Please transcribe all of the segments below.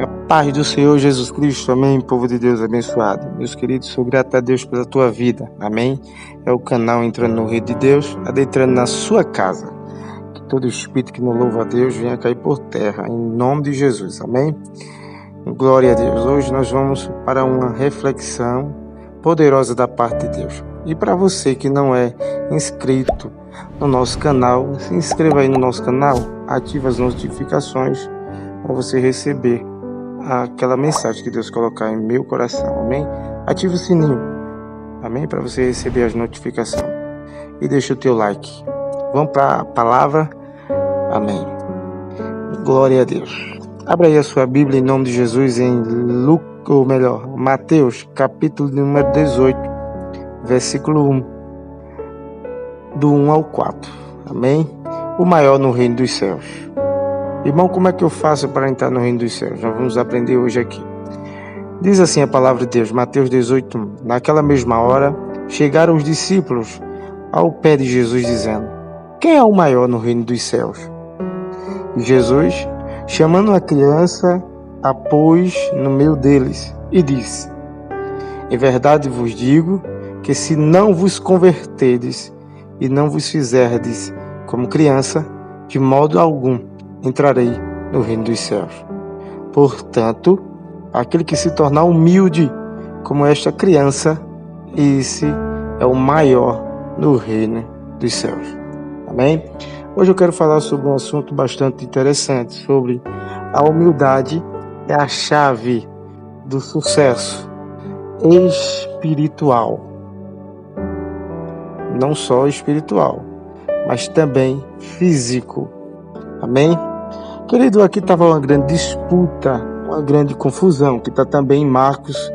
A paz do Senhor Jesus Cristo, amém, povo de Deus abençoado. Meus queridos, sou grato a Deus pela tua vida, amém. É o canal Entrando no Reino de Deus, adentrando na sua casa. Que todo espírito que não louva a Deus venha cair por terra, em nome de Jesus, amém. Glória a Deus. Hoje nós vamos para uma reflexão poderosa da parte de Deus. E para você que não é inscrito no nosso canal, se inscreva aí no nosso canal, ative as notificações para você receber aquela mensagem que Deus colocar em meu coração, amém? Ative o sininho, amém? Para você receber as notificações. E deixa o teu like. Vamos para a palavra, amém. Glória a Deus. Abra aí a sua Bíblia em nome de Jesus em Mateus, capítulo número 18, versículo 1, do 1 ao 4, amém? O maior no reino dos céus. Irmão, como é que eu faço para entrar no reino dos céus? Nós vamos aprender hoje aqui. Diz assim a palavra de Deus, Mateus 18, 1. Naquela mesma hora, chegaram os discípulos ao pé de Jesus, dizendo: quem é o maior no reino dos céus? E Jesus, chamando a criança, a pôs no meio deles e disse: em verdade vos digo que se não vos converterdes e não vos fizerdes como criança, de modo algum entrarei no reino dos céus. Portanto, aquele que se tornar humilde como esta criança, esse é o maior no reino dos céus. Amém? Hoje eu quero falar sobre um assunto bastante interessante, sobre a humildade é a chave do sucesso espiritual. Não só espiritual, mas também físico. Amém? Querido, aqui estava uma grande disputa, uma grande confusão, que está também em Marcos.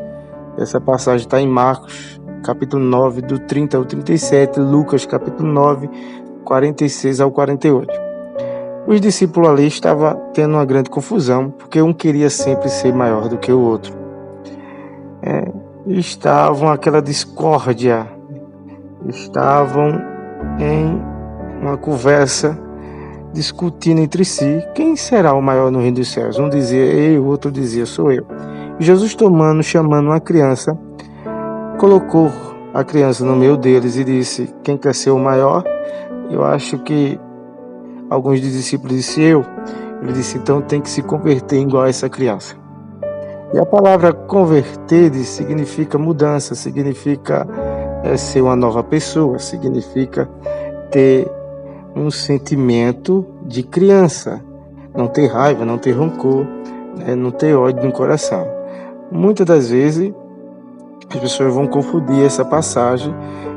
Essa passagem está em Marcos, capítulo 9, do 30 ao 37, Lucas, capítulo 9, 46 ao 48. Os discípulos ali estavam tendo uma grande confusão, porque um queria sempre ser maior do que o outro. Estavam aquela discórdia, estavam em uma conversa, discutindo entre si quem será o maior no reino dos céus. Um dizia eu, o outro dizia sou eu. E Jesus, chamando uma criança, colocou a criança no meio deles e disse: quem quer ser o maior? Eu acho que alguns dos discípulos disseram eu. Ele disse: então tem que se converter igual a essa criança. E a palavra converter significa mudança, significa ser uma nova pessoa, significa ter um sentimento de criança, não ter raiva, não ter rancor, não ter ódio no coração. Muitas das vezes as pessoas vão confundir essa passagem,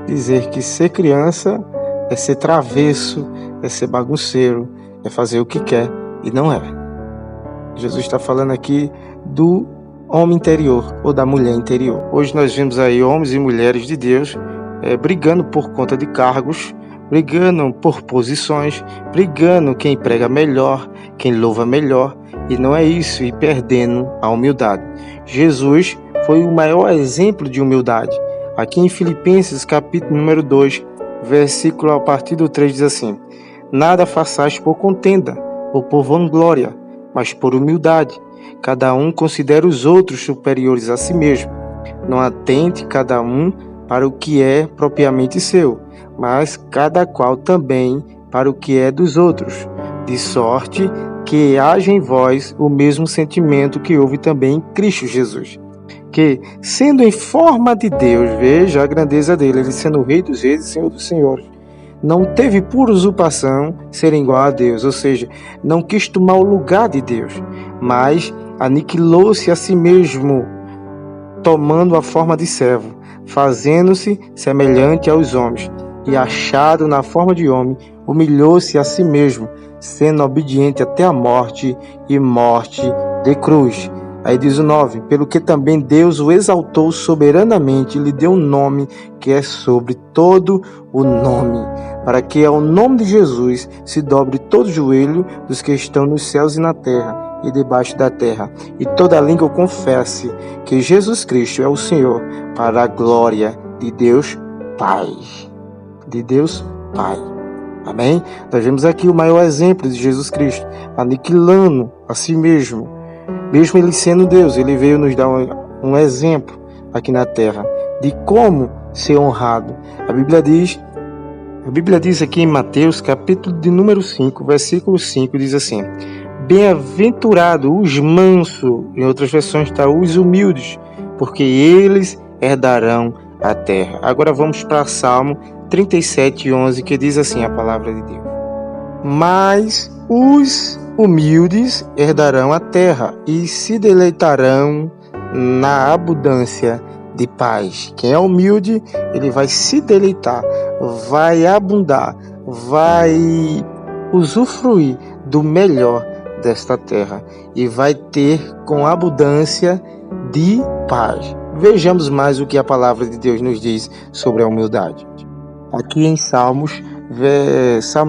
dizer que ser criança é ser travesso, é ser bagunceiro, é fazer o que quer, e não é. Jesus está falando aqui do homem interior ou da mulher interior. Hoje nós vemos aí homens e mulheres de Deus brigando por conta de cargos, brigando por posições, brigando quem prega melhor, quem louva melhor, e não é isso, e perdendo a humildade. Jesus foi o maior exemplo de humildade. Aqui em Filipenses, capítulo número 2, versículo a partir do 3, diz assim: nada façais por contenda ou por vanglória, mas por humildade. Cada um considera os outros superiores a si mesmo. Não atente cada um para o que é propriamente seu, mas cada qual também para o que é dos outros, de sorte que haja em vós o mesmo sentimento que houve também em Cristo Jesus, que, sendo em forma de Deus, veja a grandeza dele, ele sendo o Rei dos Reis e Senhor dos Senhores, não teve por usurpação ser igual a Deus, ou seja, não quis tomar o lugar de Deus, mas aniquilou-se a si mesmo, tomando a forma de servo, fazendo-se semelhante aos homens, e achado na forma de homem, humilhou-se a si mesmo, sendo obediente até a morte e morte de cruz. Aí diz o 9, pelo que também Deus o exaltou soberanamente e lhe deu um nome que é sobre todo o nome, para que ao nome de Jesus se dobre todo o joelho dos que estão nos céus e na terra e debaixo da terra, e toda língua confesse que Jesus Cristo é o Senhor, para a glória de Deus Pai. De Deus Pai. Amém? Nós vemos aqui o maior exemplo de Jesus Cristo, aniquilando a si mesmo, Mesmo ele sendo Deus, ele veio nos dar um exemplo aqui na terra de como ser honrado. A Bíblia diz aqui em Mateus, capítulo de número 5, versículo 5, diz assim: bem-aventurado os mansos, em outras versões está os humildes, porque eles herdarão a terra. Agora vamos para Salmo 37:11, que diz assim a palavra de Deus: mas os humildes herdarão a terra e se deleitarão na abundância de paz. Quem é humilde, ele vai se deleitar, vai abundar, vai usufruir do melhor desta terra e vai ter com abundância de paz. Vejamos mais o que a palavra de Deus nos diz sobre a humildade. Aqui em Salmo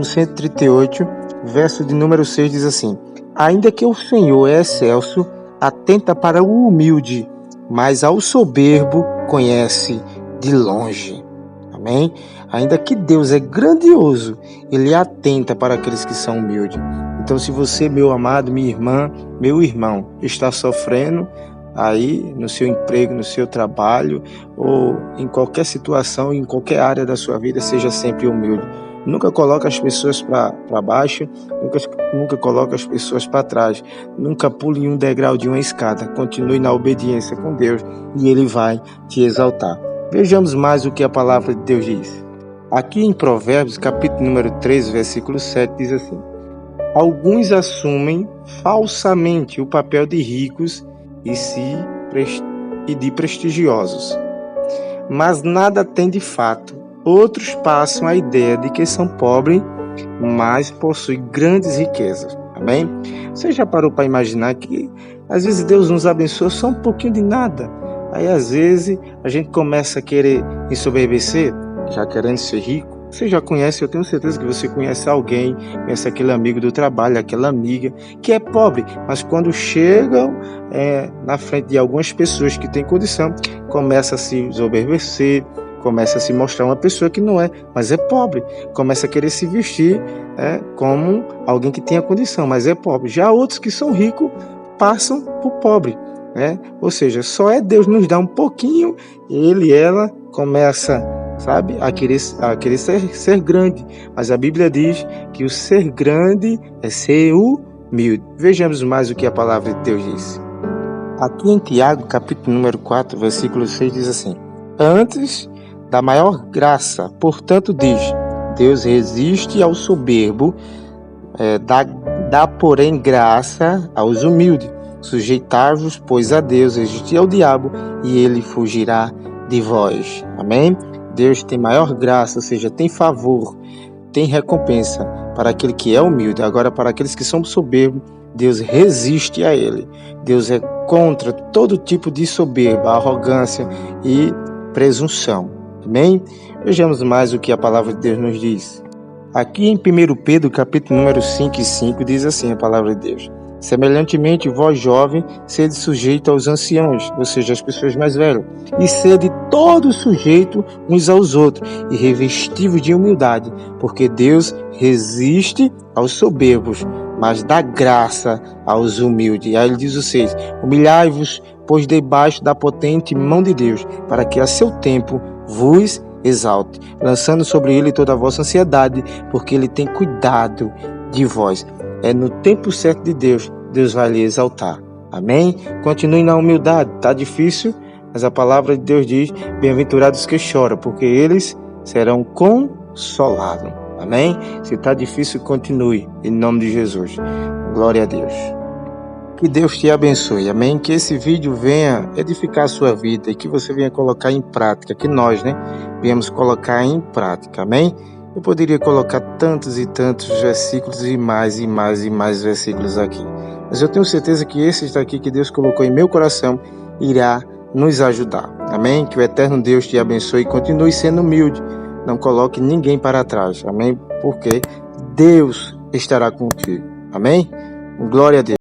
138, verso de número 6 diz assim: ainda que o Senhor é excelso, atenta para o humilde, mas ao soberbo conhece de longe. Amém? Ainda que Deus é grandioso, Ele atenta para aqueles que são humildes. Então, se você, meu amado, minha irmã, meu irmão, está sofrendo aí no seu emprego, no seu trabalho, ou em qualquer situação, em qualquer área da sua vida, seja sempre humilde. Nunca coloque as pessoas para baixo, nunca coloque as pessoas para trás. Nunca pule em um degrau de uma escada. Continue na obediência com Deus e Ele vai te exaltar. Vejamos mais o que a palavra de Deus diz. Aqui em Provérbios, capítulo número 3, versículo 7, diz assim: alguns assumem falsamente o papel de ricos e de prestigiosos, mas nada têm de fato. Outros passam a ideia de que são pobres, mas possuem grandes riquezas. Amém? Você já parou para imaginar que às vezes Deus nos abençoa só um pouquinho de nada? Aí às vezes a gente começa a querer ensoberbecer, já querendo ser rico. Você já conhece, eu tenho certeza que você conhece alguém, conhece aquele amigo do trabalho, aquela amiga que é pobre, mas quando chegam na frente de algumas pessoas que têm condição, começa a se ensoberbecer, começa a se mostrar uma pessoa que não é, mas é pobre. Começa a querer se vestir como alguém que tenha condição, mas é pobre. Já outros que são ricos passam por pobre. Ou seja, só é Deus nos dar um pouquinho, ela começa, sabe, a querer ser grande. Mas a Bíblia diz que o ser grande é ser humilde. Vejamos mais o que a palavra de Deus diz. Aqui em Tiago, capítulo número 4, versículo 6, diz assim: antes da maior graça, portanto diz, Deus resiste ao soberbo, dá porém graça aos humildes. Sujeitai-vos, pois, a Deus, resistir ao diabo, e ele fugirá de vós. Amém? Deus tem maior graça, ou seja, tem favor, tem recompensa para aquele que é humilde. Agora, para aqueles que são soberbos, Deus resiste a ele. Deus é contra todo tipo de soberba, arrogância e presunção. Amém? Vejamos mais o que a palavra de Deus nos diz. Aqui em 1 Pedro, capítulo número 5:5, diz assim a palavra de Deus: semelhantemente, vós jovens, sede sujeito aos anciãos, ou seja, às pessoas mais velhas, e sede todo sujeito uns aos outros, e revestivos de humildade, porque Deus resiste aos soberbos, mas dá graça aos humildes. Aí ele diz o 6: humilhai-vos, pois debaixo da potente mão de Deus, para que a seu tempo vos exalte, lançando sobre ele toda a vossa ansiedade, porque ele tem cuidado de vós. No tempo certo de Deus, Deus vai lhe exaltar. Amém? Continue na humildade. Está difícil, mas a palavra de Deus diz: bem-aventurados que choram, porque eles serão consolados. Amém? Se está difícil, continue. Em nome de Jesus. Glória a Deus. Que Deus te abençoe. Amém? Que esse vídeo venha edificar a sua vida e que você venha colocar em prática. Que nós, venhamos colocar em prática. Amém? Eu poderia colocar tantos e tantos versículos e mais versículos aqui. Mas eu tenho certeza que esse está aqui que Deus colocou em meu coração irá nos ajudar. Amém? Que o eterno Deus te abençoe e continue sendo humilde. Não coloque ninguém para trás. Amém? Porque Deus estará contigo. Amém? Glória a Deus.